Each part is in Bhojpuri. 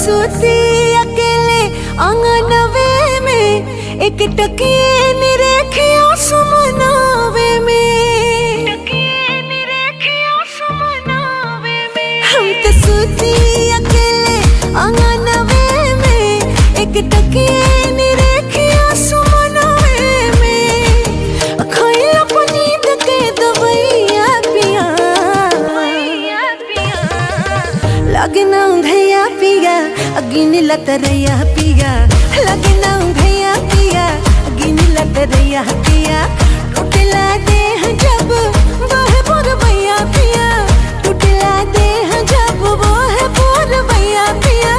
सूती अकेले आंगनवे में एक टकिए निरेखिया सुमनावे हम तो सूती अकेले आंगनवे में एक टकिए निरेखिया सुमनावे में खइला नींद के दवैया पिया लगना भैया पिया अगिन लतरैया पिया लगना भैया पिया अगिन लतरैया पिया टूटला देह जब वह पुरवैया पिया टूटला देह जब वह पुरवैया पिया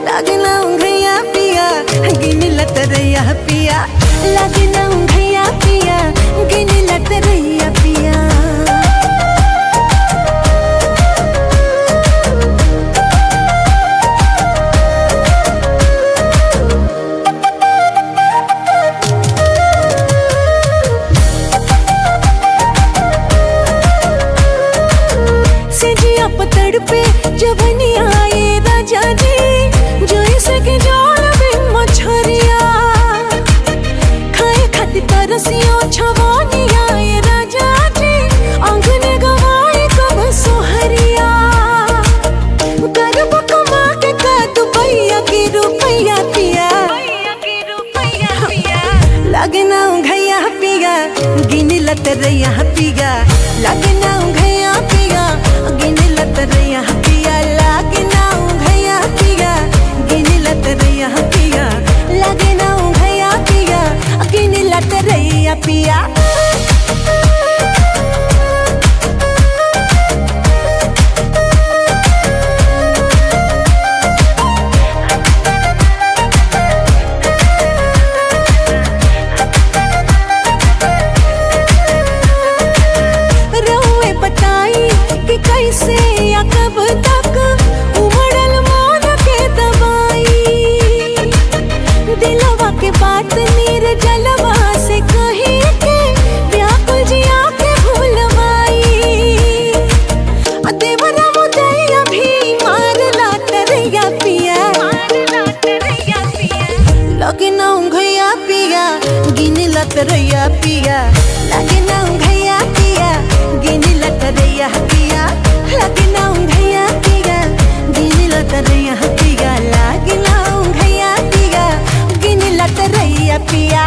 लगना भैया पिया अगिन लतरैया पिया लगना भैया पिया अगिन लतरैया पिया। पतड़ पे जवनी आए राजा जी जो इसे के जाल में मछरिया खाए खाती तरसियो छवानी आए राजा जी आंगने गवाए कब सोहरिया गरब कमा के का दुबैया की रुपैया पिया लगना घैया पिया गिन लतरैया पिया लगना घैया पिया गिन लतरैया पिया लगना घैया पिया गिन लतरैया पिया लगना घैया पिया गिन लतरैया पिया। कैसे या कब तक उमड़ल मान के दवाई दिलवा के बात नीर जलवा से कही के व्याकुल जिया के भूलवाई देवरा मुदैया भी मारला तरैया पिया लगना घैया पिया गिन लतरैया पिया लगना घैया पिया गिन लतरैया पिया लगना घैया पिया गिन लतरैया पिया लगना घैया पिया गिन लतरैया पिया।